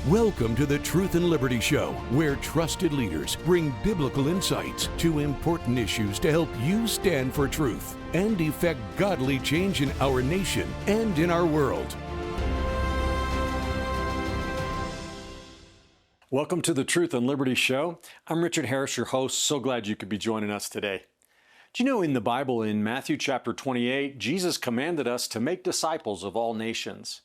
Welcome to the Truth and Liberty Show, where trusted leaders bring biblical insights to important issues to help you stand for truth and effect godly change in our nation and in our world. Welcome to the Truth and Liberty Show. I'm Richard Harris, your host. So glad you could be joining us today. Do you know in the Bible, in Matthew chapter 28, Jesus commanded us to make disciples of all nations?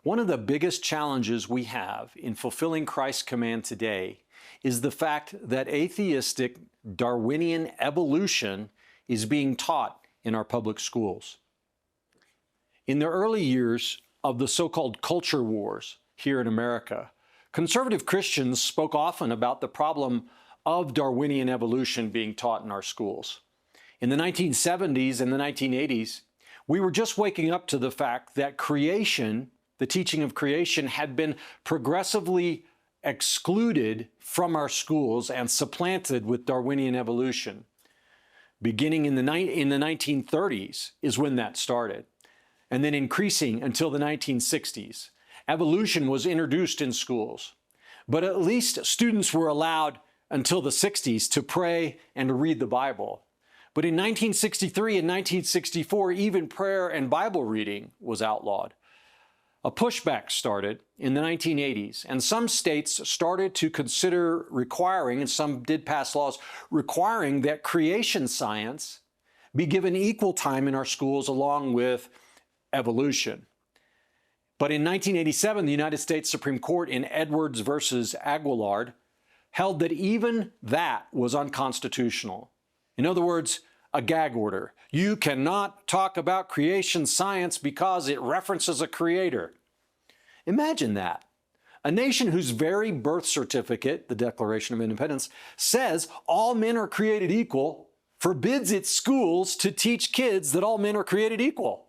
One of the biggest challenges we have in fulfilling Christ's command today is the fact that atheistic Darwinian evolution is being taught in our public schools. In the early years of the so-called culture wars here in America, conservative Christians spoke often about the problem of Darwinian evolution being taught in our schools. In the 1970s and the 1980s, we were just waking up to the fact that creation, the teaching of creation, had been progressively excluded from our schools and supplanted with Darwinian evolution. Beginning in the 1930s is when that started, and then increasing until the 1960s. Evolution was introduced in schools, but at least students were allowed until the 60s to pray and to read the Bible. But in 1963 and 1964, even prayer and Bible reading was outlawed. A pushback started in the 1980s, and some states started to consider requiring, and some did pass laws, requiring that creation science be given equal time in our schools along with evolution. But in 1987, the United States Supreme Court in Edwards versus Aguillard held that even that was unconstitutional. In other words, a gag order. You cannot talk about creation science because it references a creator. Imagine that. A nation whose very birth certificate, the Declaration of Independence, says all men are created equal, forbids its schools to teach kids that all men are created equal.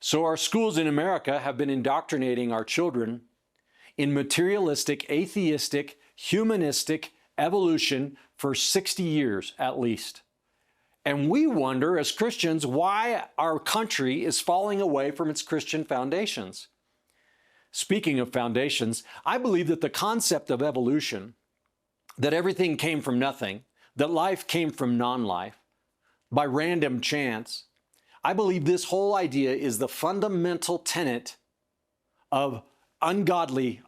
So our schools in America have been indoctrinating our children in materialistic, atheistic, humanistic evolution for 60 years at least. And we wonder as Christians why our country is falling away from its Christian foundations. Speaking of foundations, I believe that the concept of evolution, that everything came from nothing, that life came from non-life, by random chance, I believe this whole idea is the fundamental tenet of the ungodly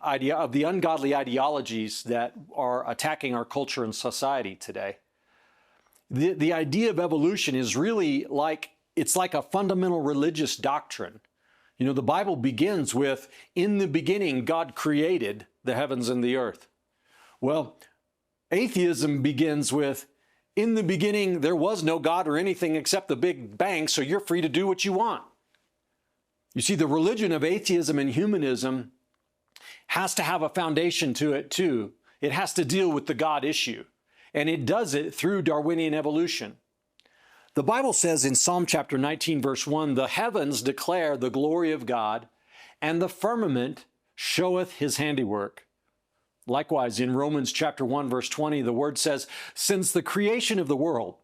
ideologies that are attacking our culture and society today. The idea of evolution is really it's like a fundamental religious doctrine. You know, the Bible begins with, in the beginning, God created the heavens and the earth. Well, atheism begins with, in the beginning, there was no God or anything except the Big Bang, so you're free to do what you want. You see, the religion of atheism and humanism has to have a foundation to it too. It has to deal with the God issue. And it does it through Darwinian evolution. The Bible says in Psalm chapter 19, verse 1, the heavens declare the glory of God, and the firmament showeth his handiwork. Likewise, in Romans chapter 1, verse 20, the word says, since the creation of the world,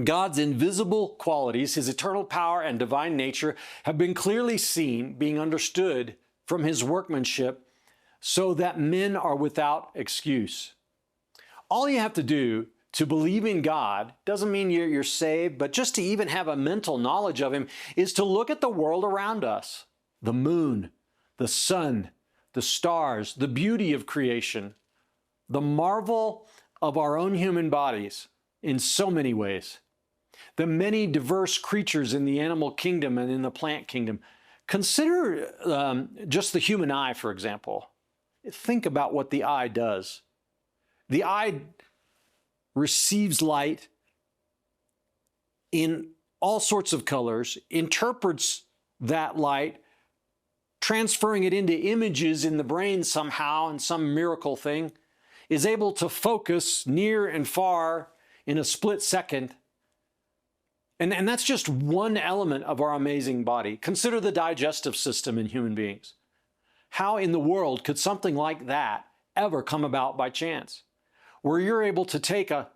God's invisible qualities, his eternal power and divine nature have been clearly seen, being understood from his workmanship, so that men are without excuse. All you have to do to believe in God doesn't mean you're saved, but just to even have a mental knowledge of him is to look at the world around us, the moon, the sun, the stars, the beauty of creation, the marvel of our own human bodies in so many ways, the many diverse creatures in the animal kingdom and in the plant kingdom. Consider just the human eye, for example. Think about what the eye does. The eye receives light in all sorts of colors, interprets that light, transferring it into images in the brain somehow in some miracle thing, is able to focus near and far in a split second. And that's just one element of our amazing body. Consider the digestive system in human beings. How in the world could something like that ever come about by chance? Where you're able to take a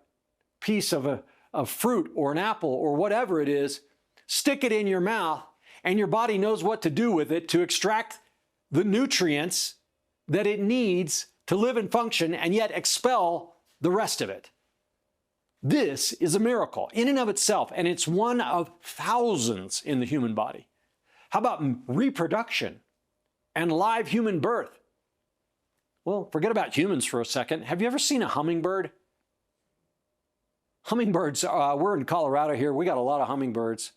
piece of a fruit or an apple or whatever it is, stick it in your mouth, and your body knows what to do with it to extract the nutrients that it needs to live and function and yet expel the rest of it. This is a miracle in and of itself, and it's one of thousands in the human body. How about reproduction and live human birth? Well, forget about humans for a second. Have you ever seen a hummingbird? Hummingbirds, we're in Colorado here. We got a lot of hummingbirds.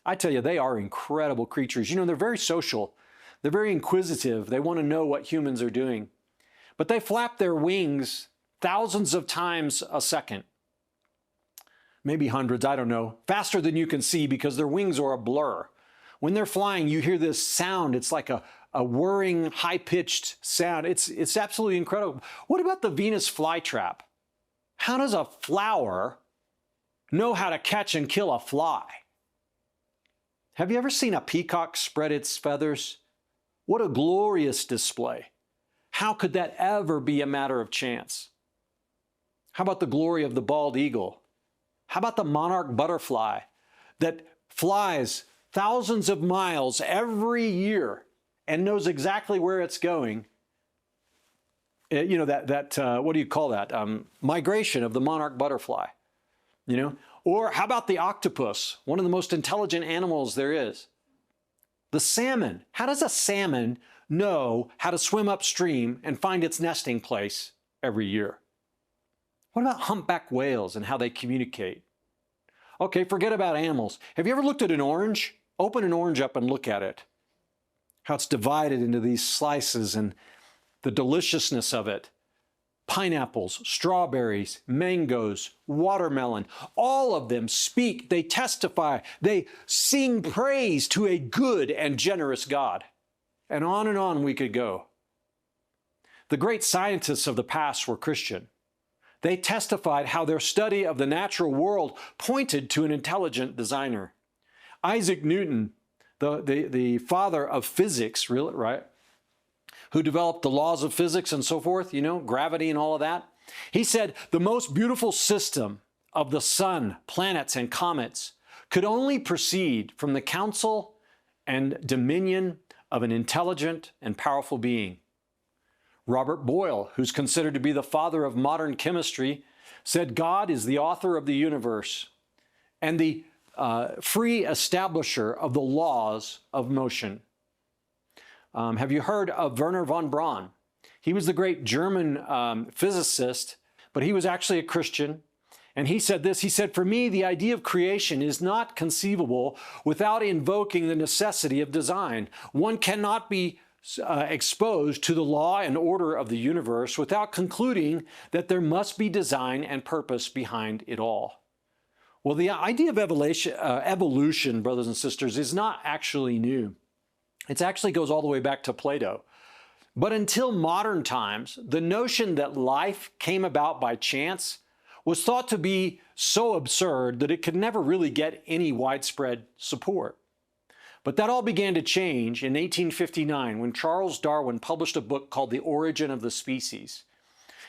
I tell you, they are incredible creatures. You know, they're very social. They're very inquisitive. They want to know what humans are doing. But they flap their wings thousands of times a second. Maybe hundreds, I don't know. Faster than you can see because their wings are a blur. When they're flying, you hear this sound. It's like a whirring, high-pitched sound. It's absolutely incredible. What about the Venus flytrap? How does a flower know how to catch and kill a fly? Have you ever seen a peacock spread its feathers? What a glorious display. How could that ever be a matter of chance? How about the glory of the bald eagle? How about the monarch butterfly that flies thousands of miles every year and knows exactly where it's going? You know, what do you call that? Migration of the monarch butterfly, you know? Or how about the octopus, one of the most intelligent animals there is? The salmon. How does a salmon know how to swim upstream and find its nesting place every year? What about humpback whales and how they communicate? Okay, forget about animals. Have you ever looked at an orange? Open an orange up and look at it. How it's divided into these slices and the deliciousness of it. Pineapples, strawberries, mangoes, watermelon, all of them speak, they testify, they sing praise to a good and generous God. And on we could go. The great scientists of the past were Christian. They testified how their study of the natural world pointed to an intelligent designer. Isaac Newton, the father of physics, really, right? Who developed the laws of physics and so forth, you know, gravity and all of that. He said the most beautiful system of the sun, planets, and comets could only proceed from the counsel and dominion of an intelligent and powerful being. Robert Boyle, who's considered to be the father of modern chemistry, said God is the author of the universe and the free establisher of the laws of motion. Have you heard of Wernher von Braun? He was the great German physicist, but he was actually a Christian. And he said this, he said, "For me, the idea of creation is not conceivable without invoking the necessity of design. One cannot be exposed to the law and order of the universe without concluding that there must be design and purpose behind it all." Well, the idea of evolution, brothers and sisters, is not actually new. It actually goes all the way back to Plato. But until modern times, the notion that life came about by chance was thought to be so absurd that it could never really get any widespread support. But that all began to change in 1859 when Charles Darwin published a book called The Origin of the Species.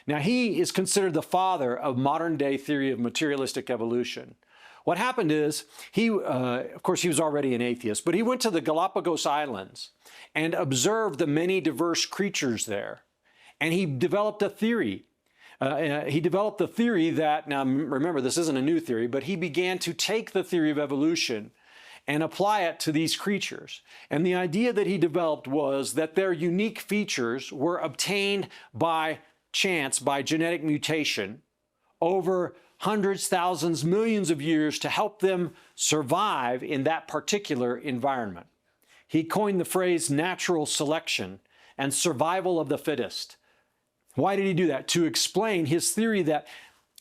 Now, he is considered the father of modern-day theory of materialistic evolution. What happened is, of course, he was already an atheist, but he went to the Galapagos Islands and observed the many diverse creatures there. And he developed a theory. That, now remember, this isn't a new theory, but he began to take the theory of evolution and apply it to these creatures. And the idea that he developed was that their unique features were obtained by chance, by genetic mutation, over hundreds, thousands, millions of years to help them survive in that particular environment. He coined the phrase natural selection and survival of the fittest. Why did he do that? To explain his theory that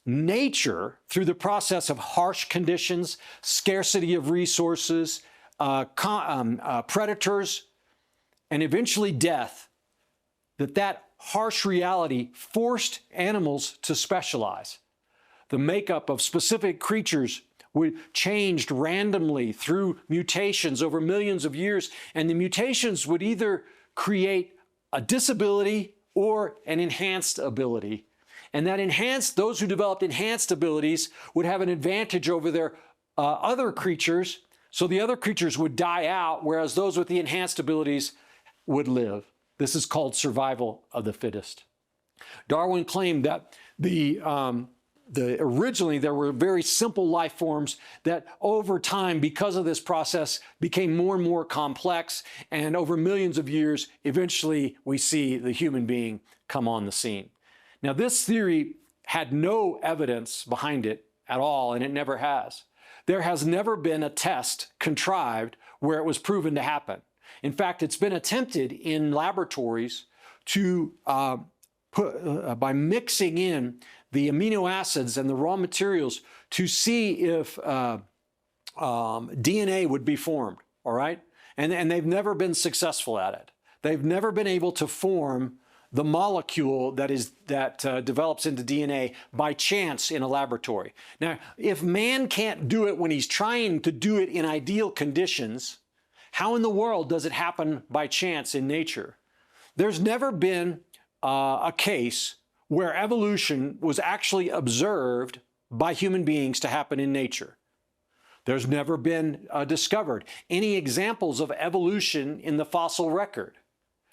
nature, through the process of harsh conditions, scarcity of resources, predators, and eventually death, that harsh reality forced animals to specialize. The makeup of specific creatures changed randomly through mutations over millions of years, and the mutations would either create a disability or an enhanced ability. And those who developed enhanced abilities would have an advantage over their other creatures, so the other creatures would die out, whereas those with the enhanced abilities would live. This is called survival of the fittest. Darwin claimed that originally there were very simple life forms that over time, because of this process, became more and more complex. And over millions of years, eventually we see the human being come on the scene. Now, this theory had no evidence behind it at all, and it never has. There has never been a test contrived where it was proven to happen. In fact, it's been attempted in laboratories to by mixing in the amino acids and the raw materials to see if DNA would be formed, all right? And they've never been successful at it. They've never been able to form the molecule that develops into DNA by chance in a laboratory. Now, if man can't do it when he's trying to do it in ideal conditions, how in the world does it happen by chance in nature? There's never been a case where evolution was actually observed by human beings to happen in nature. There's never been discovered any examples of evolution in the fossil record.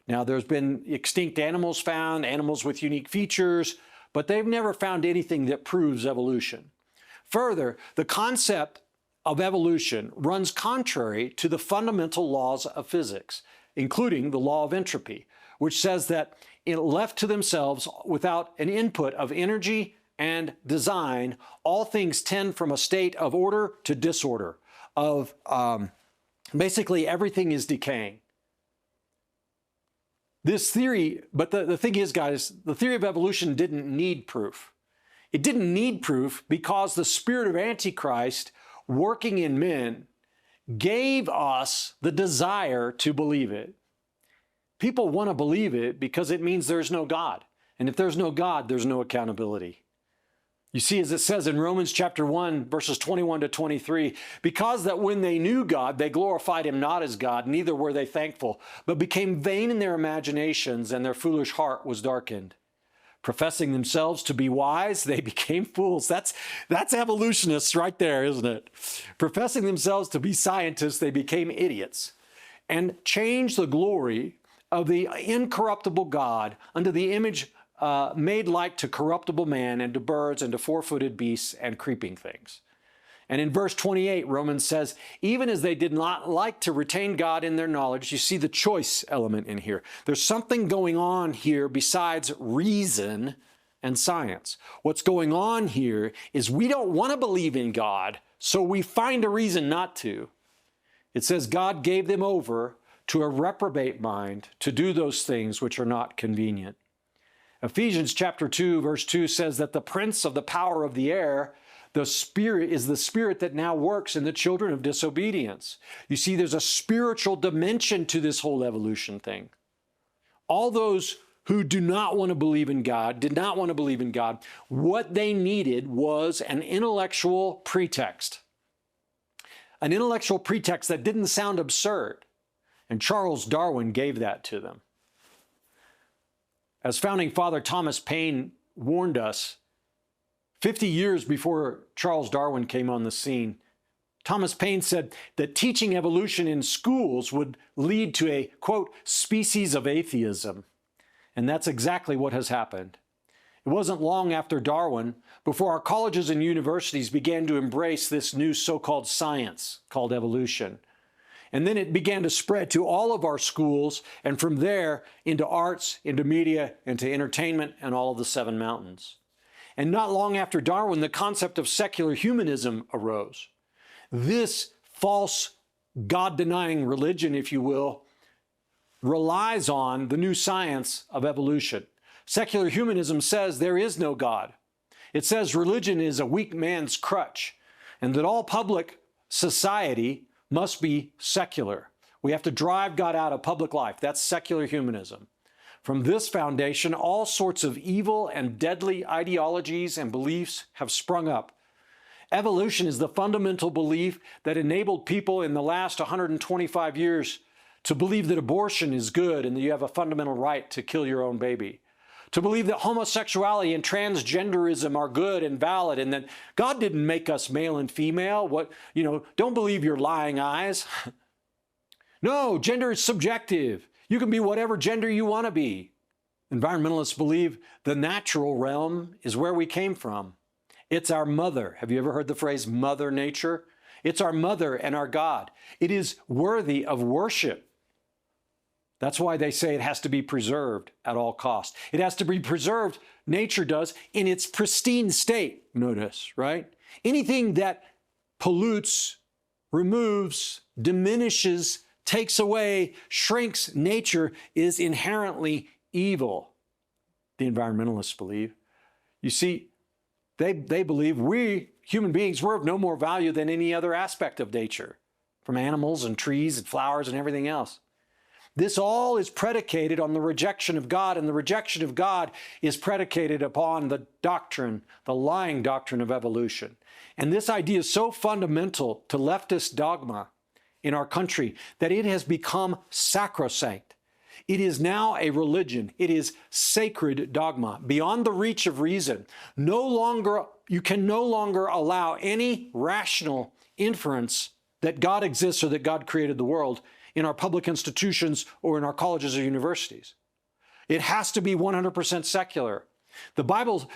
Now, there's been extinct animals found, animals with unique features, but they've never found anything that proves evolution. Further, the concept of evolution runs contrary to the fundamental laws of physics, including the law of entropy, which says that left to themselves without an input of energy and design, all things tend from a state of order to disorder, basically everything is decaying. This theory, but the thing is, guys, the theory of evolution didn't need proof. It didn't need proof because the spirit of Antichrist working in men gave us the desire to believe it. People want to believe it because it means there's no God. And if there's no God, there's no accountability. You see, as it says in Romans chapter 1, verses 21 to 23, because that when they knew God, they glorified him not as God, neither were they thankful, but became vain in their imaginations, and their foolish heart was darkened. Professing themselves to be wise, they became fools. That's evolutionists right there, isn't it? Professing themselves to be scientists, they became idiots, and changed the glory of the incorruptible God unto the image made like to corruptible man, and to birds, and to four-footed beasts, and creeping things. And in verse 28, Romans says, even as they did not like to retain God in their knowledge, you see the choice element in here. There's something going on here besides reason and science. What's going on here is we don't want to believe in God, so we find a reason not to. It says God gave them over to a reprobate mind to do those things which are not convenient. Ephesians chapter 2, verse 2 says that the prince of the power of the air, the spirit, is the spirit that now works in the children of disobedience. You see, there's a spiritual dimension to this whole evolution thing. All those who do not want to believe in God, did not want to believe in God, what they needed was an intellectual pretext. An intellectual pretext that didn't sound absurd. And Charles Darwin gave that to them. As founding father Thomas Paine warned us, 50 years before Charles Darwin came on the scene, Thomas Paine said that teaching evolution in schools would lead to a, quote, species of atheism. And that's exactly what has happened. It wasn't long after Darwin before our colleges and universities began to embrace this new so-called science called evolution. And then it began to spread to all of our schools, and from there into arts, into media, into entertainment, and all of the seven mountains. And not long after Darwin, the concept of secular humanism arose. This false God-denying religion, if you will, relies on the new science of evolution. Secular humanism says there is no God. It says religion is a weak man's crutch, and that all public society must be secular. We have to drive God out of public life. That's secular humanism. From this foundation, all sorts of evil and deadly ideologies and beliefs have sprung up. Evolution is the fundamental belief that enabled people in the last 125 years to believe that abortion is good and that you have a fundamental right to kill your own baby. To believe that homosexuality and transgenderism are good and valid, and that God didn't make us male and female. Don't believe your lying eyes. No, gender is subjective. You can be whatever gender you want to be. Environmentalists believe the natural realm is where we came from. It's our mother. Have you ever heard the phrase Mother Nature? It's our mother and our God. It is worthy of worship. That's why they say it has to be preserved at all costs. It has to be preserved, nature does, in its pristine state, notice, right? Anything that pollutes, removes, diminishes, takes away, shrinks nature is inherently evil, the environmentalists believe. You see, they believe we, human beings, we're of no more value than any other aspect of nature, from animals and trees and flowers and everything else. This all is predicated on the rejection of God, and the rejection of God is predicated upon the doctrine, the lying doctrine of evolution. And this idea is so fundamental to leftist dogma in our country that it has become sacrosanct. It is now a religion. It is sacred dogma, beyond the reach of reason. You can no longer allow any rational inference that God exists or that God created the world in our public institutions or in our colleges or universities. It has to be 100% secular. The Bible,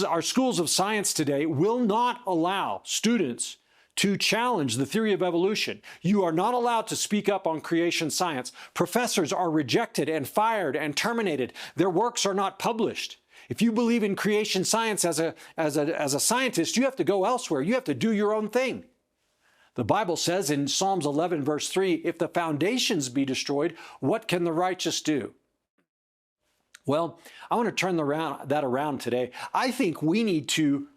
our schools of science today will not allow students to challenge the theory of evolution. You are not allowed to speak up on creation science. Professors are rejected and fired and terminated. Their works are not published. If you believe in creation science as a scientist, you have to go elsewhere. You have to do your own thing. The Bible says in Psalms 11, verse 3, if the foundations be destroyed, what can the righteous do? Well, I want to turn that around today. I think we need to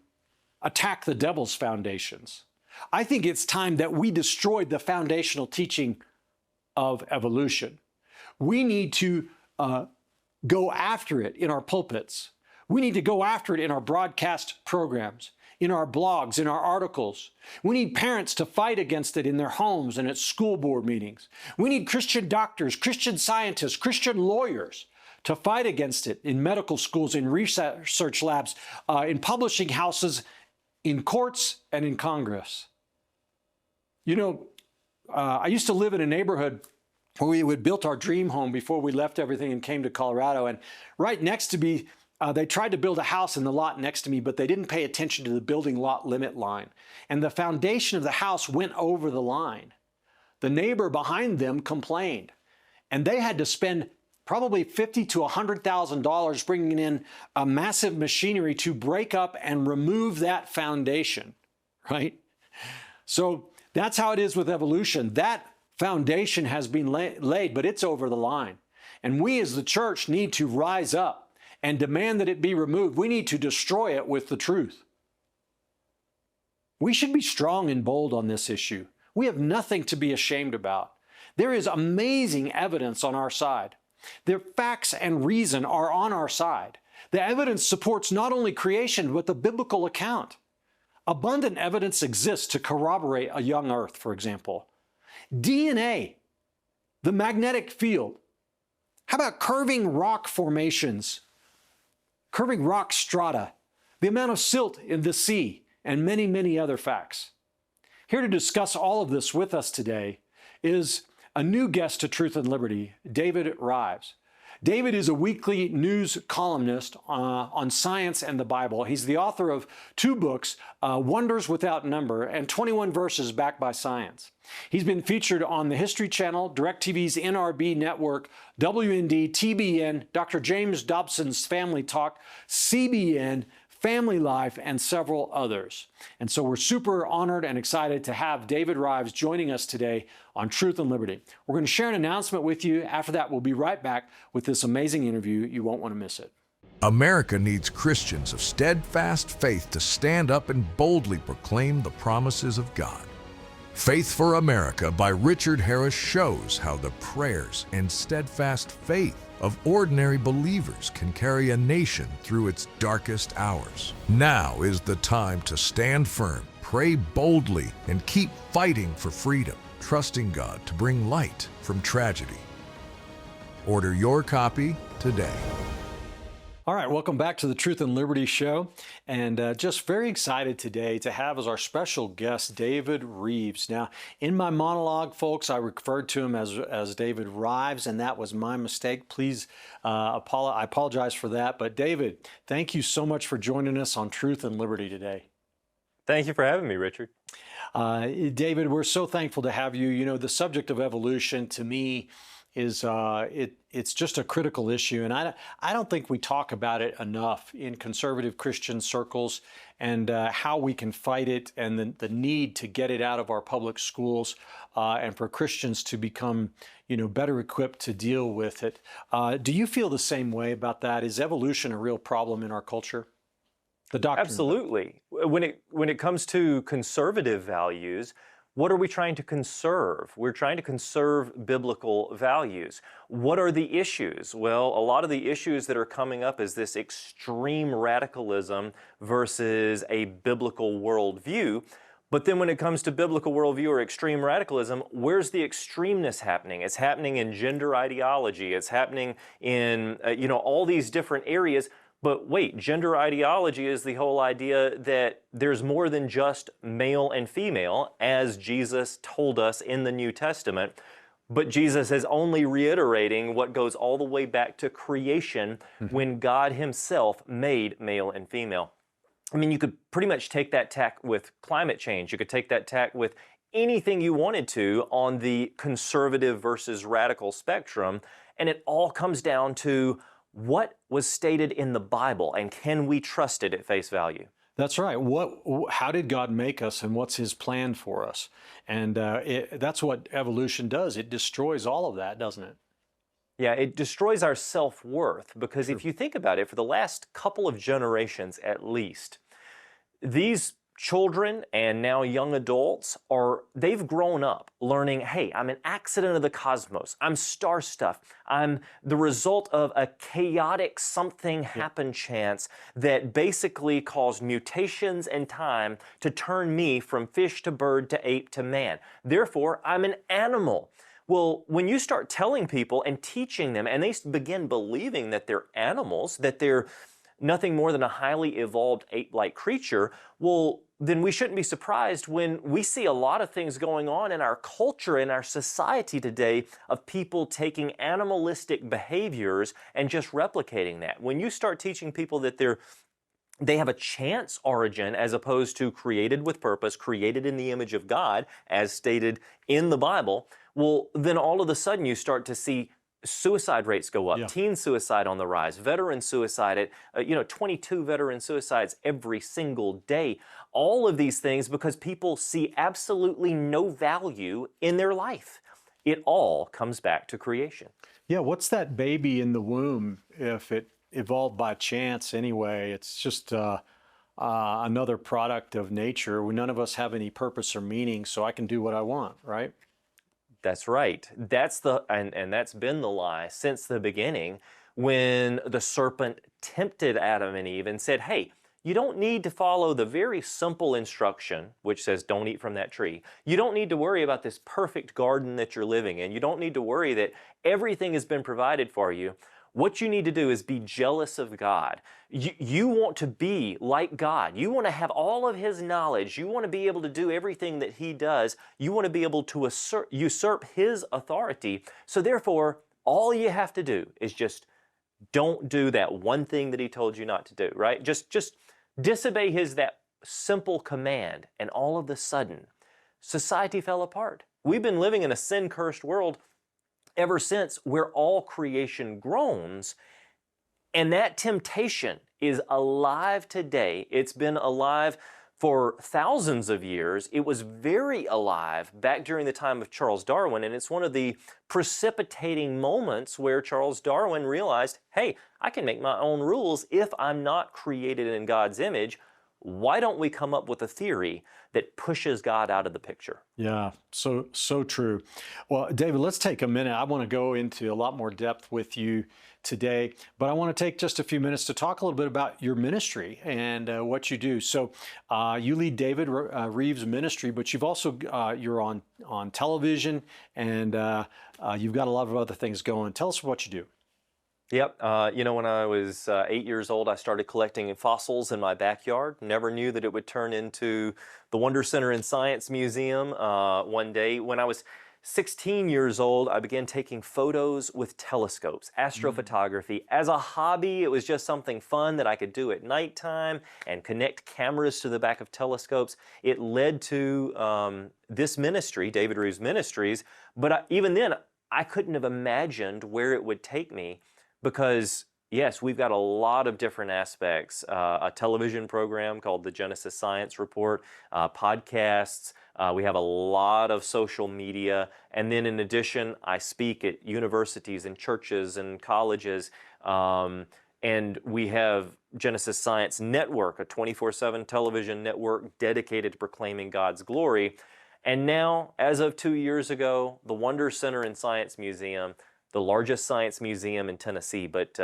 attack the devil's foundations. I think it's time that we destroyed the foundational teaching of evolution. We need to go after it in our pulpits. We need to go after it in our broadcast programs, in our blogs, in our articles. We need parents to fight against it in their homes and at school board meetings. We need Christian doctors, Christian scientists, Christian lawyers to fight against it in medical schools, in research labs, in publishing houses, in courts, and in Congress. You know, I used to live in a neighborhood where we had built our dream home before we left everything and came to Colorado. And right next to me, they tried to build a house in the lot next to me, but they didn't pay attention to the building lot limit line. And the foundation of the house went over the line. The neighbor behind them complained, and they had to spend probably $50,000 to $100,000 bringing in a massive machinery to break up and remove that foundation, right? So that's how it is with evolution. That foundation has been laid, but it's over the line. And we as the church need to rise up and demand that it be removed. We need to destroy it with the truth. We should be strong and bold on this issue. We have nothing to be ashamed about. There is amazing evidence on our side. The facts and reason are on our side. The evidence supports not only creation, but the biblical account. Abundant evidence exists to corroborate a young Earth, for example. DNA, the magnetic field. How about curving rock formations, curving rock strata, the amount of silt in the sea, and many, many other facts. Here to discuss all of this with us today is a new guest to Truth and Liberty, David Rives. David is a weekly news columnist on science and the Bible. He's the author of 2 books, Wonders Without Number and 21 Verses Backed by Science. He's been featured on the History Channel, DirecTV's NRB Network, WND, TBN, Dr. James Dobson's Family Talk, CBN, Family Life, and several others. And so we're super honored and excited to have David Rives joining us today on Truth and Liberty. We're going to share an announcement with you. After that, we'll be right back with this amazing interview. You won't want to miss it. America needs Christians of steadfast faith to stand up and boldly proclaim the promises of God. Faith for America by Richard Harris shows how the prayers and steadfast faith of ordinary believers can carry a nation through its darkest hours. Now is the time to stand firm, pray boldly, and keep fighting for freedom, trusting God to bring light from tragedy. Order your copy today. All right, welcome back to the Truth and Liberty Show. And just very excited today to have as our special guest David Rives. Now, in my monologue, folks, I referred to him as David Rives, and that was my mistake. Please, I apologize for that. But David, thank you so much for joining us on Truth and Liberty today. Thank you for having me, Richard. David, we're so thankful to have you. You know, the subject of evolution to me is it's just a critical issue, and I don't think we talk about it enough in conservative Christian circles, and how we can fight it, and the need to get it out of our public schools, and for Christians to become, you know, better equipped to deal with it. Do you feel the same way about that? Is evolution a real problem in our culture? The doctrine. Absolutely. When it comes to conservative values, what are we trying to conserve? We're trying to conserve biblical values. What are the issues? Well, a lot of the issues that are coming up is this extreme radicalism versus a biblical worldview. But then when it comes to biblical worldview or extreme radicalism, where's the extremeness happening? It's happening in gender ideology. It's happening in, all these different areas. But wait, gender ideology is the whole idea that there's more than just male and female, as Jesus told us in the New Testament. But Jesus is only reiterating what goes all the way back to creation, when God Himself made male and female. I mean, you could pretty much take that tack with climate change. You could take that tack with anything you wanted to on the conservative versus radical spectrum. And it all comes down to what was stated in the Bible, and can we trust it at face value? That's right. How did God make us, and what's His plan for us? And that's what evolution does. It destroys all of that, doesn't it? Yeah, it destroys our self-worth, because if you think about it, for the last couple of generations at least, these children and now young adults they've grown up learning, hey, I'm an accident of the cosmos. I'm star stuff. I'm the result of a chaotic something happen chance that basically caused mutations in time to turn me from fish to bird to ape to man. Therefore, I'm an animal. Well, when you start telling people and teaching them, and they begin believing that they're animals, that they're nothing more than a highly evolved ape-like creature, well, then we shouldn't be surprised when we see a lot of things going on in our culture, in our society today, of people taking animalistic behaviors and just replicating that. When you start teaching people that they have a chance origin as opposed to created with purpose, created in the image of God, as stated in the Bible, well, then all of a sudden you start to see suicide rates go up, teen suicide on the rise, veteran suicide at 22 veteran suicides every single day. All of these things because people see absolutely no value in their life. It all comes back to creation. Yeah, what's that baby in the womb if it evolved by chance anyway? It's just another product of nature. None of us have any purpose or meaning, so I can do what I want, right? That's right. That's that's been the lie since the beginning, when the serpent tempted Adam and Eve and said, hey, you don't need to follow the very simple instruction, which says don't eat from that tree. You don't need to worry about this perfect garden that you're living in. You don't need to worry that everything has been provided for you. What you need to do is be jealous of God. You want to be like God. You want to have all of His knowledge. You want to be able to do everything that He does. You want to be able to usurp His authority. So therefore, all you have to do is just don't do that one thing that He told you not to do, right? Just disobey that simple command, and all of a sudden, society fell apart. We've been living in a sin-cursed world ever since, where all creation groans, and that temptation is alive today. It's been alive for thousands of years. It was very alive back during the time of Charles Darwin, and it's one of the precipitating moments where Charles Darwin realized, hey, I can make my own rules if I'm not created in God's image. Why don't we come up with a theory that pushes God out of the picture? Yeah, so true. Well, David, let's take a minute. I want to go into a lot more depth with you today, but I want to take just a few minutes to talk a little bit about your ministry and what you do. So you lead David Rives Ministry, but you've also, you're on television, and you've got a lot of other things going. Tell us what you do. Yep. When I was 8 years old, I started collecting fossils in my backyard. Never knew that it would turn into the Wonder Center and Science Museum one day. When I was 16 years old, I began taking photos with telescopes, astrophotography. As a hobby, it was just something fun that I could do at nighttime and connect cameras to the back of telescopes. It led to this ministry, David Rives Ministries, but even then, I couldn't have imagined where it would take me because yes, we've got a lot of different aspects. A television program called the Genesis Science Report, podcasts. We have a lot of social media. And then in addition, I speak at universities and churches and colleges. And we have Genesis Science Network, a 24/7 television network dedicated to proclaiming God's glory. And now, as of 2 years ago, the Wonder Center and Science Museum, the largest science museum in Tennessee, but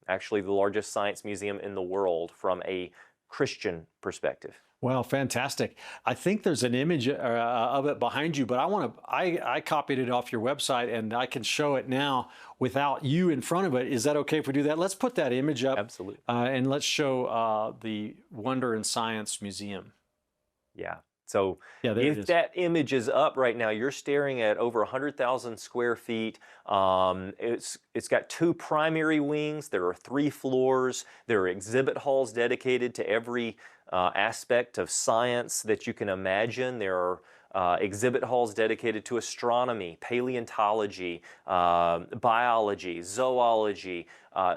actually the largest science museum in the world from a Christian perspective. Well, fantastic. I think there's an image of it behind you, but I copied it off your website and I can show it now without you in front of it. Is that okay if we do that? Let's put that image up. Absolutely. And let's show the Wonder and Science Museum. Yeah. So yeah, there it if is. that image is up right now, you're staring at over 100,000 square feet. It's got 2 primary wings. There are 3 floors. There are exhibit halls dedicated to every aspect of science that you can imagine. There are exhibit halls dedicated to astronomy, paleontology, biology, zoology.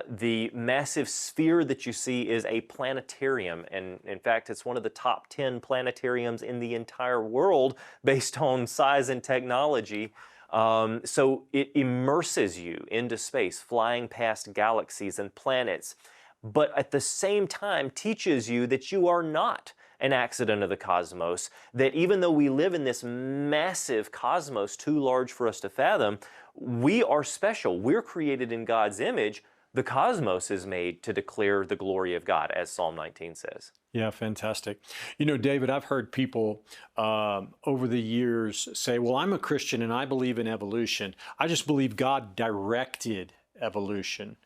The massive sphere that you see is a planetarium, and in fact, it's one of the top 10 planetariums in the entire world based on size and technology. So it immerses you into space, flying past galaxies and planets, but at the same time teaches you that you are not an accident of the cosmos, that even though we live in this massive cosmos too large for us to fathom, we are special. We're created in God's image. The cosmos is made to declare the glory of God, as Psalm 19 says. Yeah, fantastic. You know, David, I've heard people over the years say, well, I'm a Christian and I believe in evolution. I just believe God directed evolution.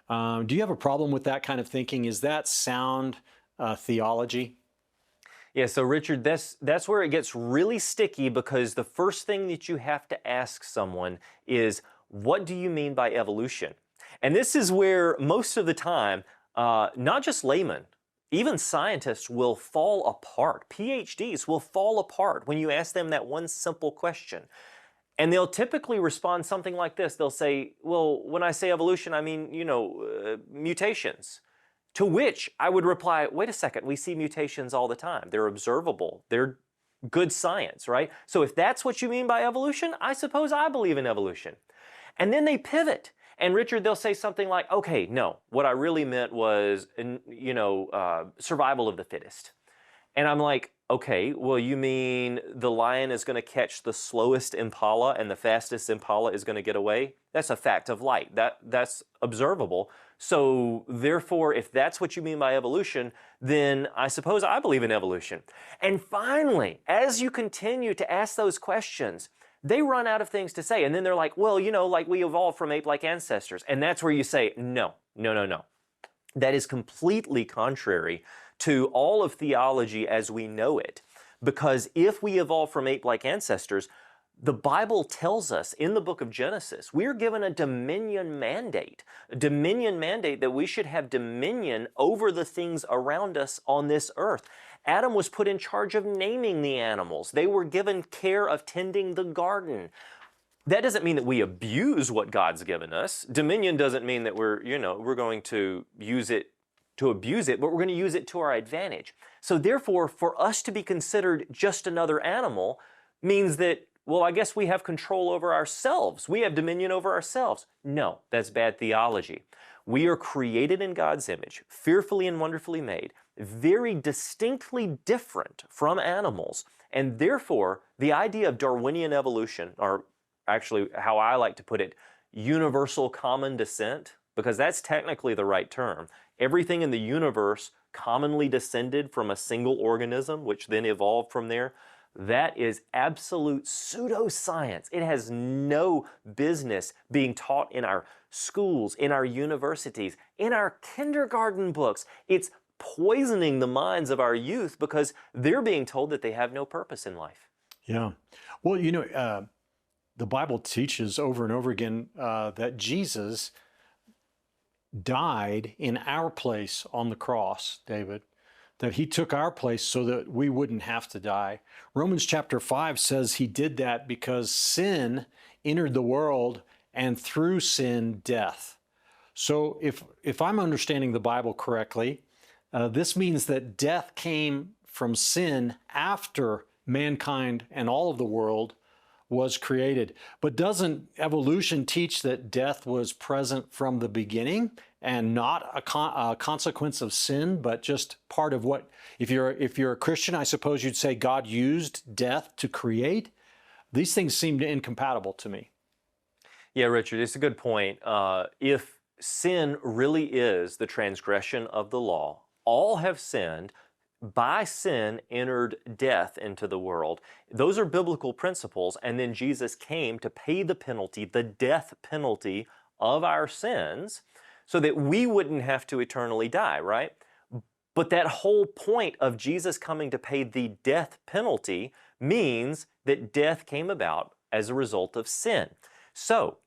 Do you have a problem with that kind of thinking? Is that sound theology? Yeah, so Richard, that's where it gets really sticky, because the first thing that you have to ask someone is, what do you mean by evolution? And this is where most of the time, not just laymen, even scientists will fall apart. PhDs will fall apart when you ask them that one simple question. And they'll typically respond something like this. They'll say, well, when I say evolution, I mean, mutations. To which I would reply, wait a second, we see mutations all the time. They're observable. They're good science, right? So if that's what you mean by evolution, I suppose I believe in evolution. And then they pivot. And Richard, they'll say something like, okay, no, what I really meant was, survival of the fittest. And I'm like, okay, well, you mean the lion is going to catch the slowest impala and the fastest impala is going to get away? That's a fact of light. That's observable. So therefore, if that's what you mean by evolution, then I suppose I believe in evolution. And finally, as you continue to ask those questions, they run out of things to say. And then they're like, well, like we evolved from ape-like ancestors. And that's where you say, no. That is completely contrary to all of theology as we know it. Because if we evolved from ape-like ancestors, the Bible tells us in the book of Genesis, we're given a dominion mandate that we should have dominion over the things around us on this earth. Adam was put in charge of naming the animals. They were given care of tending the garden. That doesn't mean that we abuse what God's given us. Dominion doesn't mean that we're going to use it to abuse it, but we're going to use it to our advantage. So therefore, for us to be considered just another animal means that, well, I guess we have control over ourselves. We have dominion over ourselves. No, that's bad theology. We are created in God's image, fearfully and wonderfully made, very distinctly different from animals. And therefore, the idea of Darwinian evolution, or actually how I like to put it, universal common descent, because that's technically the right term. Everything in the universe commonly descended from a single organism, which then evolved from there. That is absolute pseudoscience. It has no business being taught in our schools, in our universities, in our kindergarten books. It's poisoning the minds of our youth because they're being told that they have no purpose in life. Yeah. Well, the Bible teaches over and over again that Jesus died in our place on the cross, David, that he took our place so that we wouldn't have to die. Romans chapter 5 says he did that because sin entered the world and through sin, death. So if I'm understanding the Bible correctly, this means that death came from sin after mankind and all of the world was created. But doesn't evolution teach that death was present from the beginning and not a consequence of sin, but just part of what, if you're a Christian, I suppose you'd say God used death to create? These things seem incompatible to me. Yeah, Richard, it's a good point. If sin really is the transgression of the law, all have sinned, by sin entered death into the world. Those are biblical principles, and then Jesus came to pay the penalty, the death penalty of our sins, so that we wouldn't have to eternally die, right? But that whole point of Jesus coming to pay the death penalty means that death came about as a result of sin. So,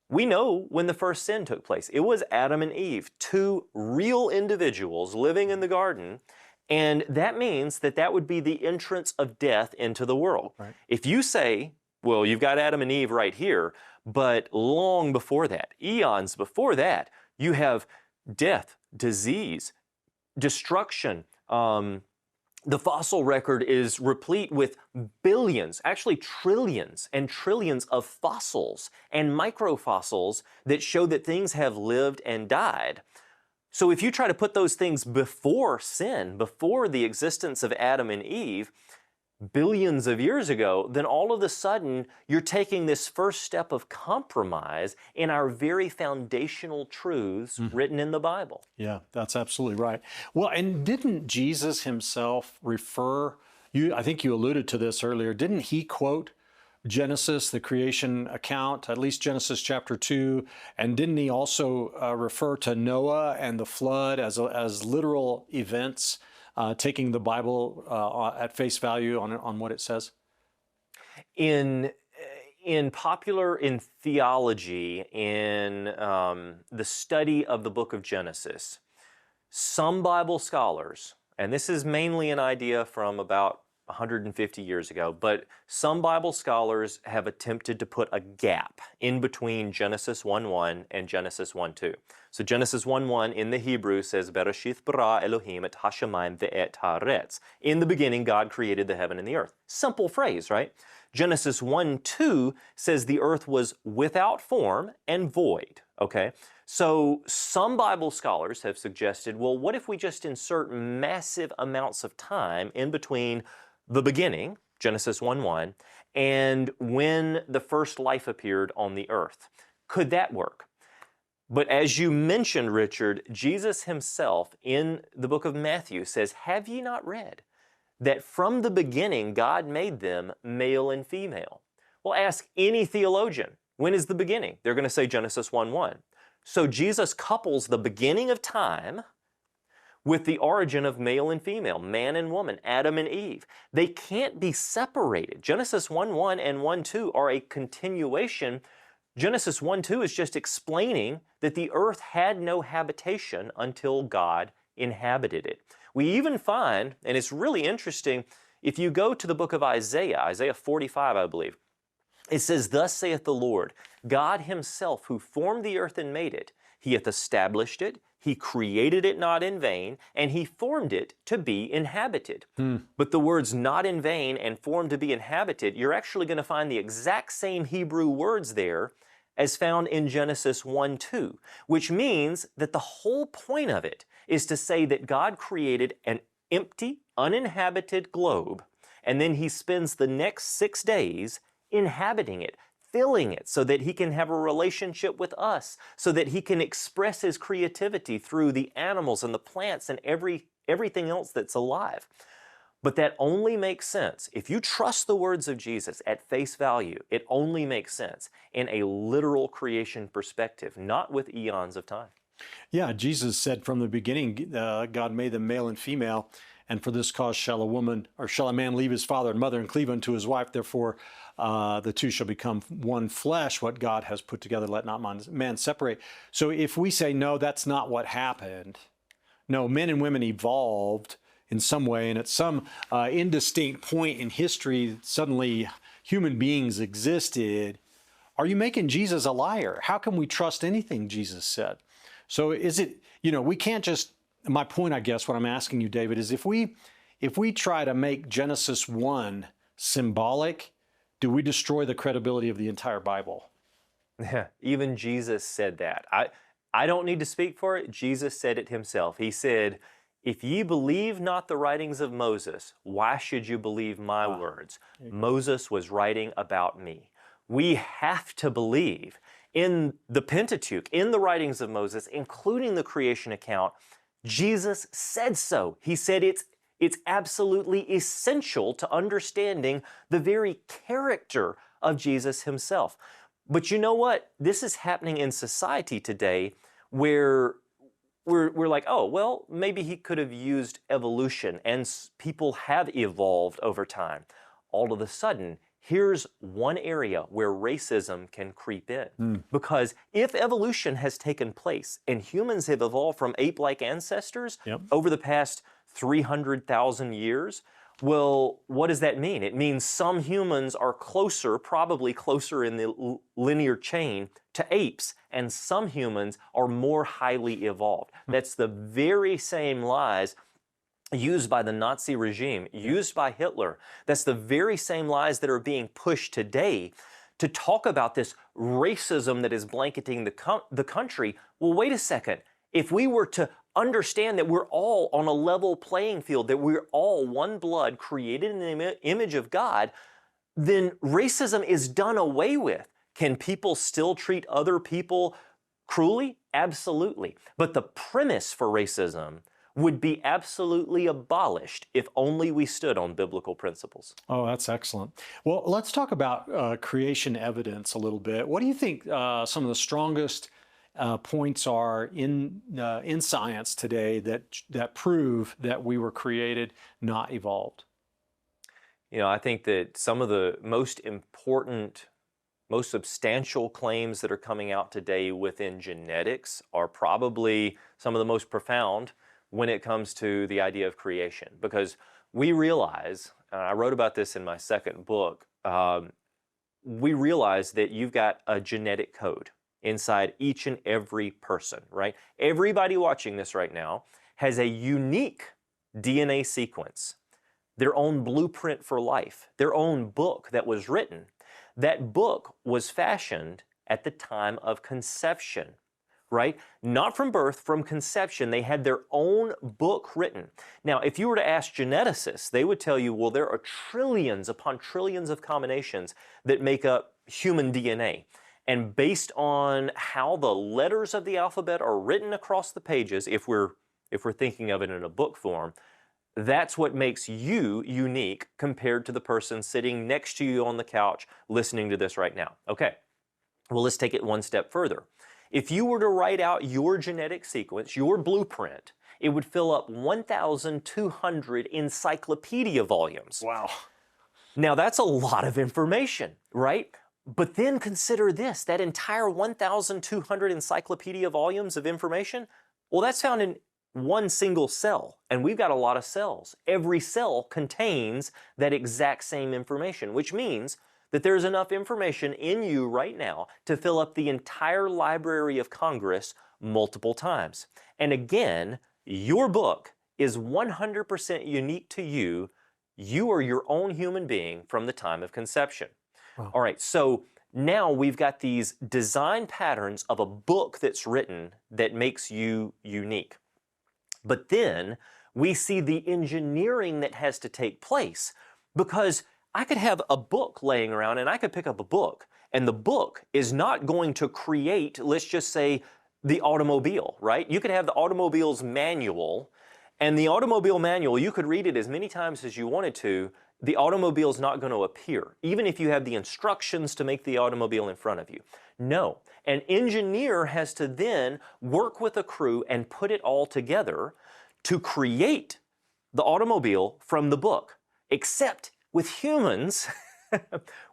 we know when the first sin took place. It was Adam and Eve, two real individuals living in the garden, and that means that that would be the entrance of death into the world. Right. If you say, well, you've got Adam and Eve right here, but long before that, eons before that, you have death, disease, destruction. The fossil record is replete with billions, actually trillions and trillions of fossils and microfossils that show that things have lived and died. So if you try to put those things before sin, before the existence of Adam and Eve, billions of years ago, then all of a sudden you're taking this first step of compromise in our very foundational truths written in the Bible. Yeah, that's absolutely right. Well, and didn't Jesus himself refer, I think you alluded to this earlier, didn't he quote Genesis, the creation account, at least Genesis chapter 2, and didn't he also refer to Noah and the flood as literal events, taking the Bible at face value on what it says? In theology, in the study of the book of Genesis, some Bible scholars, and this is mainly an idea from about 150 years ago, but some Bible scholars have attempted to put a gap in between Genesis 1:1 and Genesis 1:2. So Genesis 1:1 in the Hebrew says, Bereshith bara Elohim et hashamayim ve'et haaretz. In the beginning, God created the heaven and the earth. Simple phrase, right? Genesis 1:2 says the earth was without form and void, okay? So some Bible scholars have suggested, well, what if we just insert massive amounts of time in between the beginning, Genesis 1:1, and when the first life appeared on the earth? Could that work? But as you mentioned, Richard, Jesus himself in the book of Matthew says, have ye not read that from the beginning God made them male and female? Well, ask any theologian, when is the beginning? They're going to say Genesis 1:1. So Jesus couples the beginning of time with the origin of male and female, man and woman, Adam and Eve. They can't be separated. Genesis 1:1 and 1:2 are a continuation. Genesis 1:2 is just explaining that the earth had no habitation until God inhabited it. We even find, and it's really interesting, if you go to the book of Isaiah, Isaiah 45, I believe, it says, thus saith the Lord, God himself who formed the earth and made it, he hath established it, he created it not in vain, and he formed it to be inhabited. But the words not in vain and formed to be inhabited, you're actually going to find the exact same Hebrew words there as found in Genesis 1:2, which means that the whole point of it is to say that God created an empty, uninhabited globe, and then he spends the next 6 days inhabiting it, filling it so that he can have a relationship with us, so that he can express his creativity through the animals and the plants and everything else that's alive. But that only makes sense. If you trust the words of Jesus at face value, it only makes sense in a literal creation perspective, not with eons of time. Yeah, Jesus said from the beginning, God made them male and female, and for this cause shall a man leave his father and mother and cleave unto his wife. Therefore, the two shall become one flesh. What God has put together, let not man separate. So if we say, no, that's not what happened. No, men and women evolved in some way, and at some indistinct point in history, suddenly human beings existed. Are you making Jesus a liar? How can we trust anything Jesus said? So is it, we can't just, my point, I guess, what I'm asking you, David, is if we try to make Genesis 1 symbolic, do we destroy the credibility of the entire Bible? Yeah, even Jesus said that. I don't need to speak for it. Jesus said it himself. He said, if ye believe not the writings of Moses, why should you believe my words? Moses was writing about me. We have to believe in the Pentateuch, in the writings of Moses, including the creation account. Jesus said so. He said it's absolutely essential to understanding the very character of Jesus himself. But you know what? This is happening in society today where we're like, oh, well, maybe he could have used evolution, and people have evolved over time. All of a sudden, here's one area where racism can creep in. Because if evolution has taken place and humans have evolved from ape-like ancestors over the past 300,000 years, well, what does that mean? It means some humans are closer, probably closer in the linear chain to apes, and some humans are more highly evolved. That's the very same lies used by the Nazi regime, used by Hitler. That's the very same lies that are being pushed today to talk about this racism that is blanketing the country. Well, wait a second. If we were to understand that we're all on a level playing field, that we're all one blood created in the image of God, then racism is done away with. Can people still treat other people cruelly? Absolutely. But the premise for racism would be absolutely abolished if only we stood on biblical principles. Oh, that's excellent. Well, let's talk about creation evidence a little bit. What do you think some of the strongest points are in science today that prove that we were created, not evolved? I think that some of the most important, most substantial claims that are coming out today within genetics are probably some of the most profound when it comes to the idea of creation. Because we realize, and I wrote about this in my second book, we realize that you've got a genetic code inside each and every person, right? Everybody watching this right now has a unique DNA sequence, their own blueprint for life, their own book that was written. That book was fashioned at the time of conception, right? Not from birth, from conception. They had their own book written. Now, if you were to ask geneticists, they would tell you, well, there are trillions upon trillions of combinations that make up human DNA. And based on how the letters of the alphabet are written across the pages, if we're thinking of it in a book form, that's what makes you unique compared to the person sitting next to you on the couch listening to this right now. Okay, well, let's take it one step further. If you were to write out your genetic sequence, your blueprint, it would fill up 1,200 encyclopedia volumes. Wow. Now, that's a lot of information, right? But then consider this, that entire 1,200 encyclopedia volumes of information, well, that's found in one single cell, and we've got a lot of cells. Every cell contains that exact same information, which means that there's enough information in you right now to fill up the entire Library of Congress multiple times. And again, your book is 100% unique to you. You are your own human being from the time of conception. Wow. All right, so now we've got these design patterns of a book that's written that makes you unique. But then we see the engineering that has to take place, because I could have a book laying around and I could pick up a book, and the book is not going to create, let's just say, the automobile, right? You could have the automobile's manual, And the automobile manual, you could read it as many times as you wanted to, the automobile is not going to appear, even if you have the instructions to make the automobile in front of you. No, an engineer has to then work with a crew and put it all together to create the automobile from the book. Except with humans,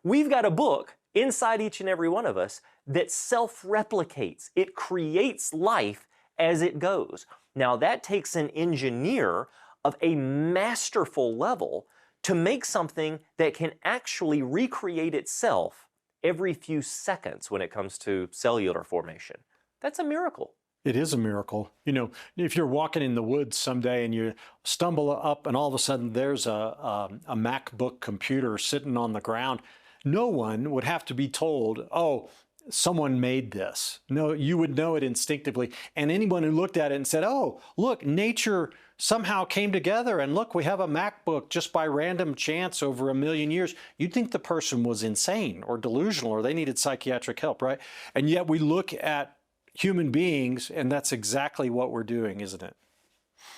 we've got a book inside each and every one of us that self-replicates. It creates life as it goes. Now that takes an engineer of a masterful level to make something that can actually recreate itself every few seconds when it comes to cellular formation. That's a miracle. It is a miracle. You know, if you're walking in the woods someday and you stumble up and all of a sudden there's a MacBook computer sitting on the ground, no one would have to be told, oh, someone made this. No, you would know it instinctively. And anyone who looked at it and said, oh, look, nature somehow came together and look, we have a MacBook just by random chance over 1 million years, you'd think the person was insane or delusional or they needed psychiatric help, right? And yet we look at human beings and that's exactly what we're doing, isn't it?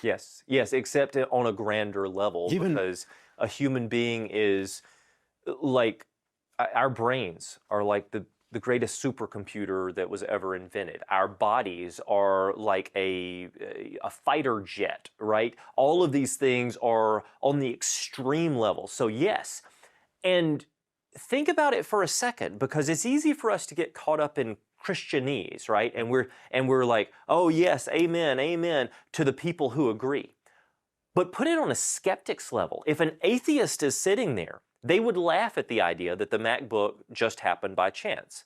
Yes, yes, except on a grander level, because a human being is like, our brains are like the greatest supercomputer that was ever invented. Our bodies are like a fighter jet, right? All of these things are on the extreme level. So yes, and think about it for a second, because it's easy for us to get caught up in Christianese, right? And we're like, oh yes, amen, amen, to the people who agree. But put it on a skeptic's level. If an atheist is sitting there, they would laugh at the idea that the MacBook just happened by chance.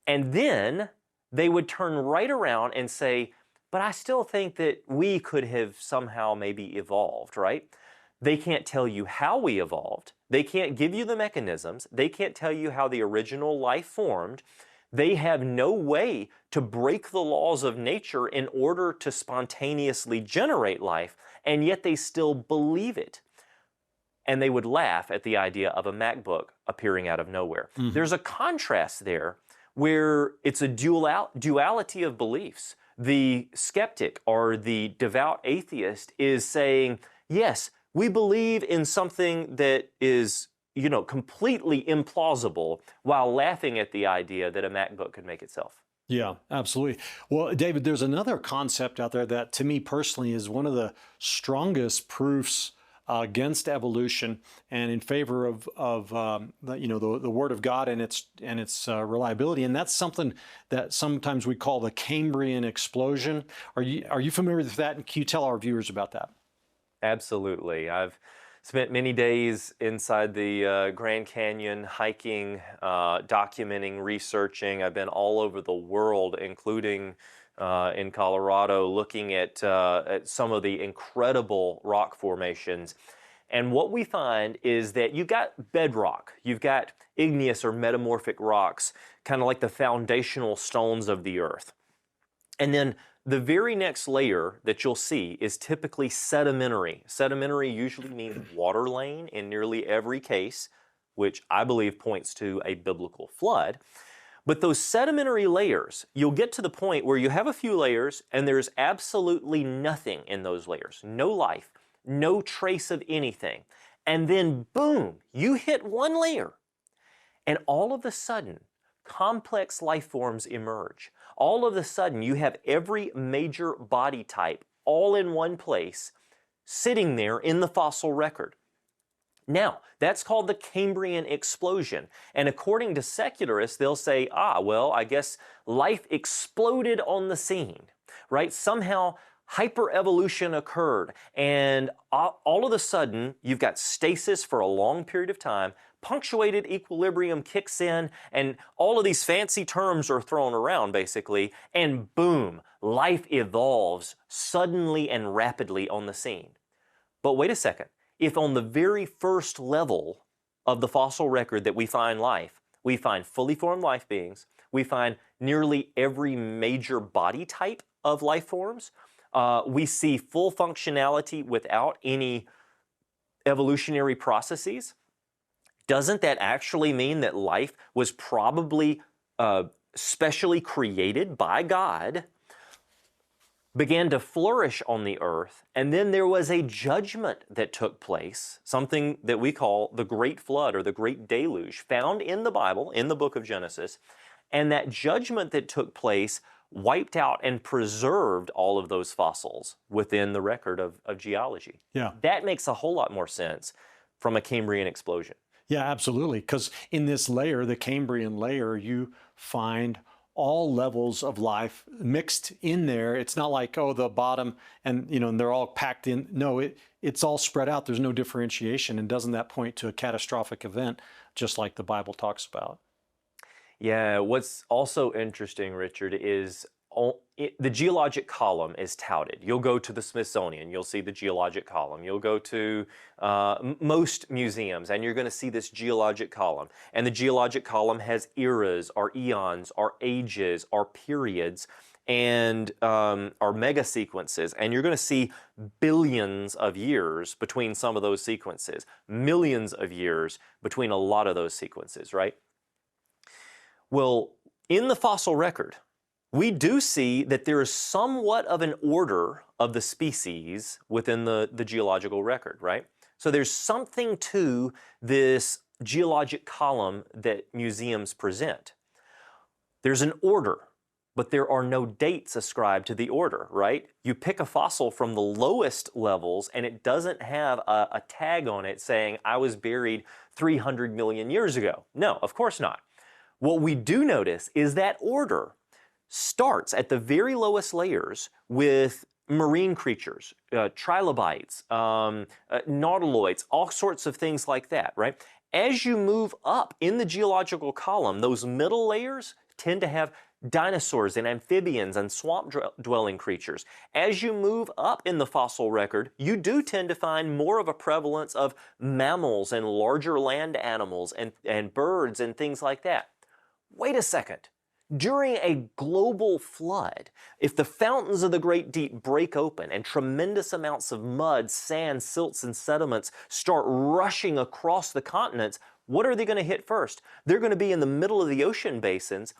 And then they would turn right around and say, but I still think that we could have somehow maybe evolved, right? They can't tell you how we evolved. They can't give you the mechanisms. They can't tell you how the original life formed. They have no way to break the laws of nature in order to spontaneously generate life, and yet they still believe it. And they would laugh at the idea of a MacBook appearing out of nowhere. Mm-hmm. There's a contrast there where it's a duality of beliefs. The skeptic or the devout atheist is saying, yes, we believe in something that is, you know, completely implausible, while laughing at the idea that a MacBook could make itself. Yeah, absolutely. Well, David, there's another concept out there that to me personally is one of the strongest proofs against evolution and in favor of the Word of God and its reliability, and that's something that sometimes we call the Cambrian explosion. Are you familiar with that? And can you tell our viewers about that? Absolutely. I've spent many days inside the Grand Canyon, hiking, documenting, researching. I've been all over the world, including in Colorado, looking at some of the incredible rock formations. And what we find is that you've got bedrock, you've got igneous or metamorphic rocks, kind of like the foundational stones of the earth. And then the very next layer that you'll see is typically sedimentary. Sedimentary usually means water lane in nearly every case, which I believe points to a biblical flood. But those sedimentary layers, you'll get to the point where you have a few layers and there's absolutely nothing in those layers. No life, no trace of anything. And then boom, you hit one layer. And all of a sudden, complex life forms emerge. All of a sudden, you have every major body type all in one place, sitting there in the fossil record. Now, that's called the Cambrian explosion. And according to secularists, they'll say, well, I guess life exploded on the scene, right? Somehow hyperevolution occurred. And all of a sudden, you've got stasis for a long period of time, punctuated equilibrium kicks in, and all of these fancy terms are thrown around, basically, and boom, life evolves suddenly and rapidly on the scene. But wait a second. If on the very first level of the fossil record that we find life, we find fully formed life beings, we find nearly every major body type of life forms, we see full functionality without any evolutionary processes, doesn't that actually mean that life was probably specially created by God began to flourish on the earth, and then there was a judgment that took place, something that we call the Great Flood or the Great Deluge, found in the Bible, in the book of Genesis. And that judgment that took place wiped out and preserved all of those fossils within the record of geology. Yeah. That makes a whole lot more sense from a Cambrian explosion. Yeah, absolutely. Because in this layer, the Cambrian layer, you find all levels of life mixed in there. It's not like, oh, the bottom and, and they're all packed in. No, it's all spread out. There's no differentiation. And doesn't that point to a catastrophic event, just like the Bible talks about? Yeah, what's also interesting, Richard, is the geologic column is touted. You'll go to the Smithsonian, you'll see the geologic column. You'll go to most museums, and you're going to see this geologic column. And the geologic column has eras, or eons, or ages, or periods, and or mega sequences. And you're going to see billions of years between some of those sequences, millions of years between a lot of those sequences, right? Well, in the fossil record, we do see that there is somewhat of an order of the species within the geological record, right? So there's something to this geologic column that museums present. There's an order, but there are no dates ascribed to the order, right? You pick a fossil from the lowest levels and it doesn't have a tag on it saying, I was buried 300 million years ago. No, of course not. What we do notice is that order starts at the very lowest layers with marine creatures, trilobites, nautiloids, all sorts of things like that, right? As you move up in the geological column, those middle layers tend to have dinosaurs and amphibians and swamp-dwelling creatures. As you move up in the fossil record, you do tend to find more of a prevalence of mammals and larger land animals and birds and things like that. Wait a second. During a global flood, if the fountains of the great deep break open and tremendous amounts of mud, sand, silts, and sediments start rushing across the continents, what are they going to hit first? They're going to be in the middle of the ocean basins,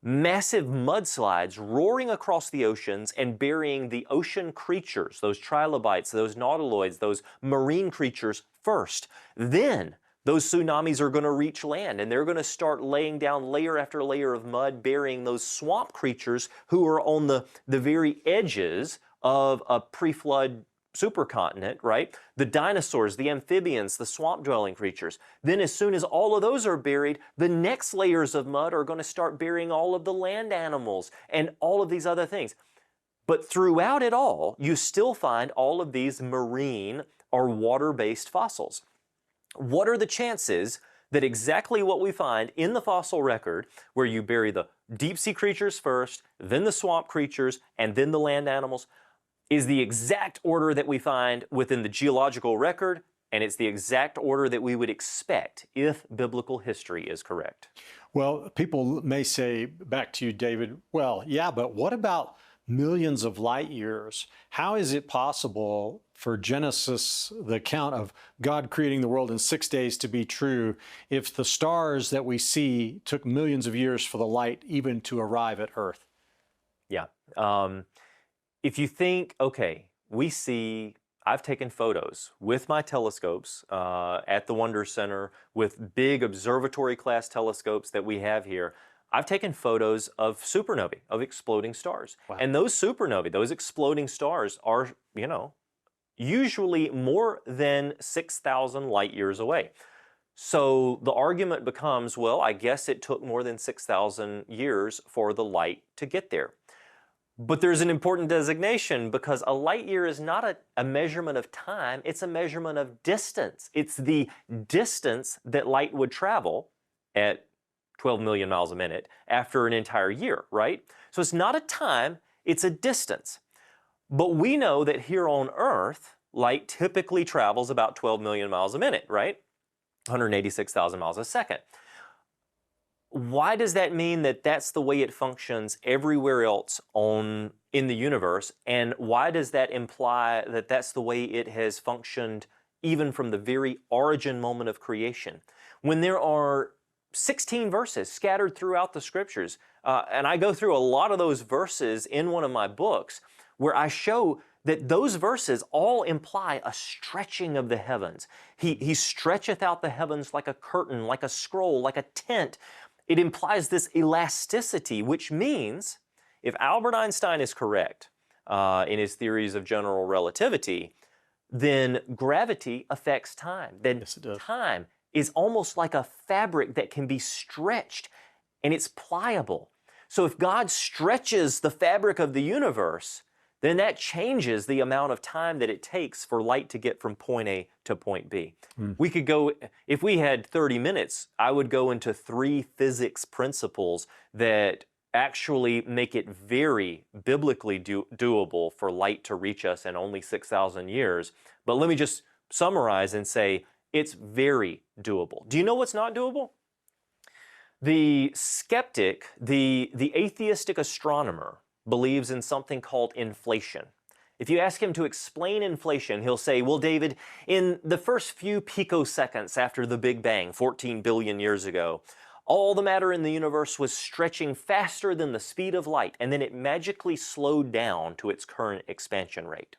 massive mudslides roaring across the oceans and burying the ocean creatures, those trilobites, those nautiloids, those marine creatures first. Then those tsunamis are going to reach land and they're going to start laying down layer after layer of mud, burying those swamp creatures who are on the very edges of a pre-flood supercontinent, right? The dinosaurs, the amphibians, the swamp-dwelling creatures. Then as soon as all of those are buried, the next layers of mud are going to start burying all of the land animals and all of these other things. But throughout it all, you still find all of these marine or water-based fossils. What are the chances that exactly what we find in the fossil record, where you bury the deep-sea creatures first, then the swamp creatures, and then the land animals, is the exact order that we find within the geological record, and it's the exact order that we would expect if biblical history is correct? Well, people may say back to you, David, well, yeah, but what about millions of light years? How is it possible for Genesis, the account of God creating the world in 6 days, to be true if the stars that we see took millions of years for the light even to arrive at Earth? Yeah. If you think, okay, I've taken photos with my telescopes at the Wonder Center with big observatory class telescopes that we have here. I've taken photos of supernovae, of exploding stars. Wow. And those supernovae, those exploding stars are, usually more than 6,000 light years away. So the argument becomes, well, I guess it took more than 6,000 years for the light to get there. But there's an important designation, because a light year is not a measurement of time, it's a measurement of distance. It's the distance that light would travel at 12 million miles a minute after an entire year, right? So it's not a time, it's a distance. But we know that here on Earth, light typically travels about 12 million miles a minute, right? 186,000 miles a second. Why does that mean that that's the way it functions everywhere else in the universe? And why does that imply that that's the way it has functioned even from the very origin moment of creation? When there are 16 verses scattered throughout the scriptures, and I go through a lot of those verses in one of my books, where I show that those verses all imply a stretching of the heavens. He stretcheth out the heavens like a curtain, like a scroll, like a tent. It implies this elasticity, which means if Albert Einstein is correct in his theories of general relativity, then gravity affects time. Then Yes, it does. time is almost like a fabric that can be stretched, and it's pliable. So if God stretches the fabric of the universe, then that changes the amount of time that it takes for light to get from point A to point B. We could go, if we had 30 minutes, I would go into 3 physics principles that actually make it very biblically doable for light to reach us in only 6,000 years. But let me just summarize and say it's very doable. Do you know what's not doable? The skeptic, the atheistic astronomer, believes in something called inflation. If you ask him to explain inflation, he'll say, well, David, in the first few picoseconds after the Big Bang, 14 billion years ago, all the matter in the universe was stretching faster than the speed of light, and then it magically slowed down to its current expansion rate.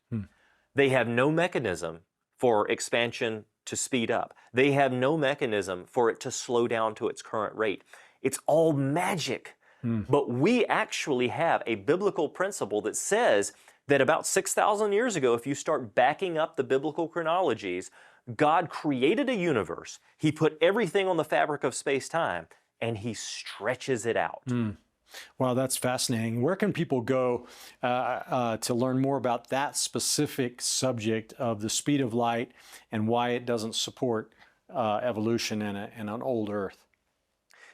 They have no mechanism for expansion to speed up. They have no mechanism for it to slow down to its current rate. It's all magic. But we actually have a biblical principle that says that about 6,000 years ago, if you start backing up the biblical chronologies, God created a universe. He put everything on the fabric of space-time, and He stretches it out. Wow, that's fascinating. Where can people go to learn more about that specific subject of the speed of light and why it doesn't support evolution in an old Earth?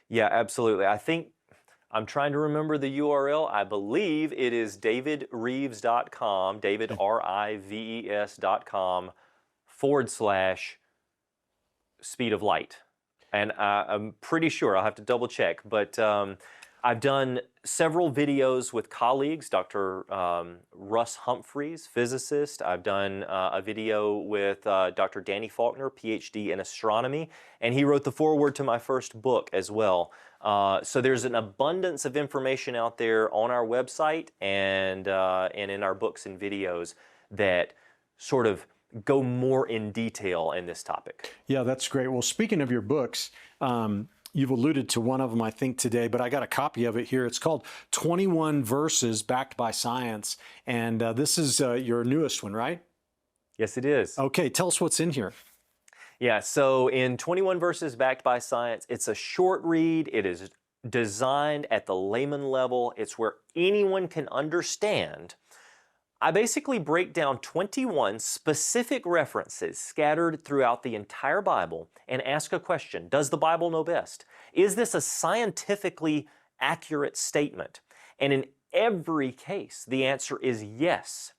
Yeah, absolutely. I think I'm trying to remember the URL. I believe it is davidrives.com, David, RIVES.com /speed of light. And I'm pretty sure, I'll have to double check, but I've done several videos with colleagues, Dr. Russ Humphreys, physicist. I've done a video with Dr. Danny Faulkner, PhD in astronomy, and he wrote the foreword to my first book as well. So there's an abundance of information out there on our website and in our books and videos that sort of go more in detail in this topic. Yeah, that's great. Well, speaking of your books, you've alluded to one of them, I think, today, but I got a copy of it here. It's called 21 Verses Backed by Science, and this is your newest one, right? Yes, it is. Okay, tell us what's in here. Yeah, so in 21 Verses Backed by Science, it's a short read. It is designed at the layman level. It's where anyone can understand. I basically break down 21 specific references scattered throughout the entire Bible and ask a question. Does the Bible know best? Is this a scientifically accurate statement? And in every case, the answer is yes,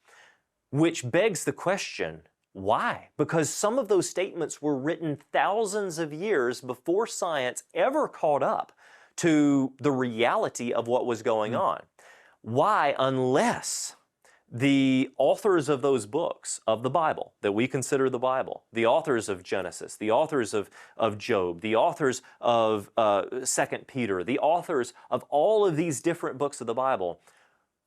which begs the question, why? Because some of those statements were written thousands of years before science ever caught up to the reality of what was going on. Why, unless the authors of those books of the Bible that we consider the Bible, the authors of Genesis, the authors of Job, the authors of 2 Peter, the authors of all of these different books of the Bible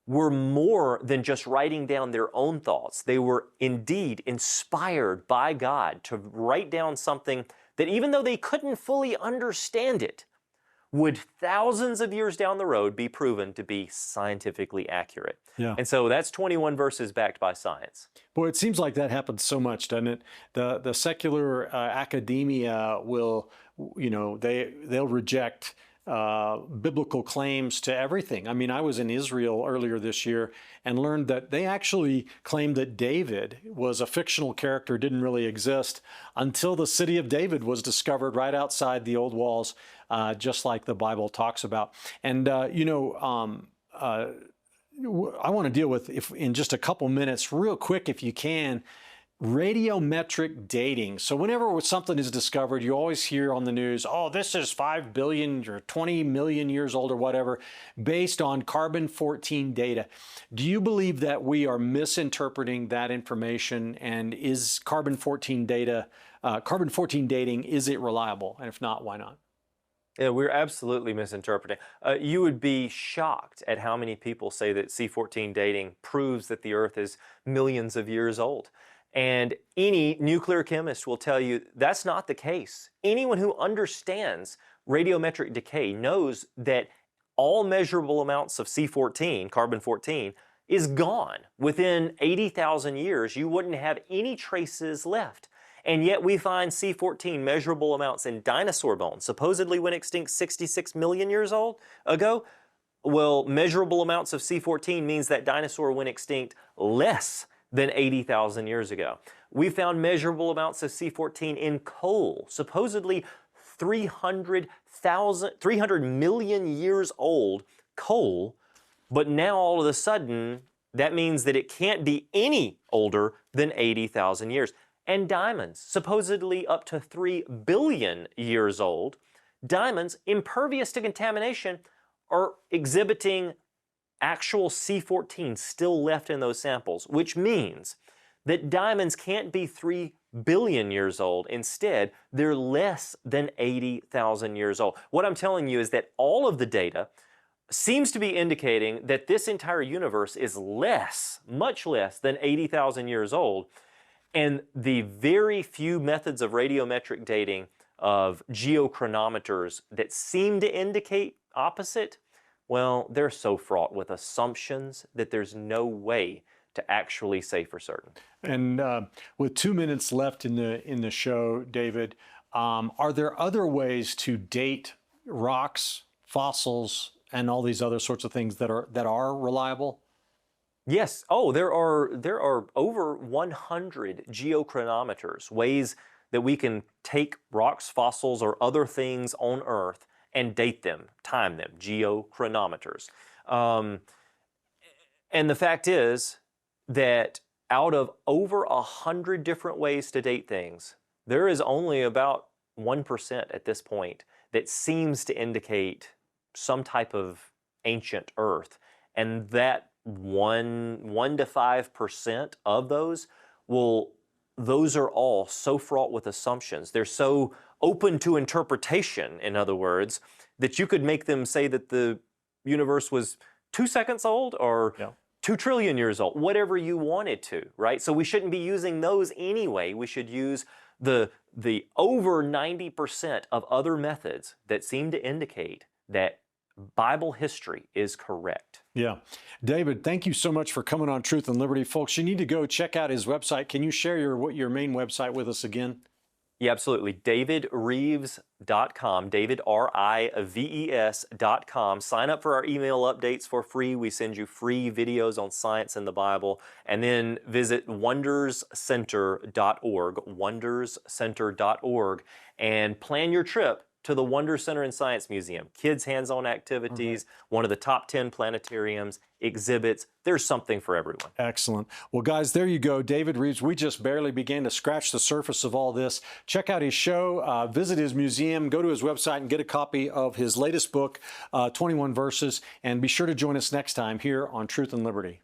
were more than just writing down their own thoughts. They were indeed inspired by God to write down something that even though they couldn't fully understand it, would thousands of years down the road be proven to be scientifically accurate. Yeah. And so that's 21 verses backed by science. Boy, it seems like that happens so much, doesn't it? The secular academia will, they'll reject biblical claims to everything. I mean, I was in Israel earlier this year and learned that they actually claimed that David was a fictional character, didn't really exist until the city of David was discovered right outside the old walls, just like the Bible talks about. And, I want to deal with, if in just a couple minutes, real quick if you can, radiometric dating. So whenever something is discovered, you always hear on the news, oh, this is 5 billion or 20 million years old or whatever, based on carbon-14 data. Do you believe that we are misinterpreting that information, and is carbon-14 dating, is it reliable? And if not, why not? Yeah, we're absolutely misinterpreting. You would be shocked at how many people say that C14 dating proves that the Earth is millions of years old. And any nuclear chemist will tell you that's not the case. Anyone who understands radiometric decay knows that all measurable amounts of C14, carbon 14, is gone. Within 80,000 years, you wouldn't have any traces left. And yet we find C14 measurable amounts in dinosaur bones, supposedly went extinct 66 million years ago. Well, measurable amounts of C14 means that dinosaur went extinct less than 80,000 years ago. We found measurable amounts of C14 in coal, supposedly 300 million years old coal, but now all of a sudden, that means that it can't be any older than 80,000 years. And diamonds, supposedly up to 3 billion years old, diamonds, impervious to contamination, are exhibiting actual C14 still left in those samples, which means that diamonds can't be 3 billion years old. Instead, they're less than 80,000 years old. What I'm telling you is that all of the data seems to be indicating that this entire universe is less, much less than 80,000 years old. And the very few methods of radiometric dating of geochronometers that seem to indicate opposite, well, they're so fraught with assumptions that there's no way to actually say for certain. And with 2 minutes left in the show, David, are there other ways to date rocks, fossils, and all these other sorts of things that are reliable? Yes. Oh, there are over 100 geochronometers, ways that we can take rocks, fossils, or other things on Earth and date them, time them, geochronometers. And the fact is that out of over 100 different ways to date things, there is only about 1% at this point that seems to indicate some type of ancient Earth. And that 1 to 5% of those those are all so fraught with assumptions. They're so open to interpretation, in other words, that you could make them say that the universe was 2 seconds old or 2 trillion years old, whatever you wanted to, right? So we shouldn't be using those anyway. We should use the over 90% of other methods that seem to indicate that Bible history is correct. Yeah. David, thank you so much for coming on Truth and Liberty. Folks, you need to go check out his website. Can you share your main website with us again? Yeah, absolutely. DavidRives.com, David, RIVES.com. Sign up for our email updates for free. We send you free videos on science and the Bible. And then visit wonderscenter.org, wonderscenter.org, and plan your trip to the Wonder Center and Science Museum. Kids' hands-on activities, one of the top 10 planetariums, exhibits. There's something for everyone. Excellent. Well, guys, there you go. David Rives, we just barely began to scratch the surface of all this. Check out his show, visit his museum, go to his website and get a copy of his latest book, 21 Verses, and be sure to join us next time here on Truth and Liberty.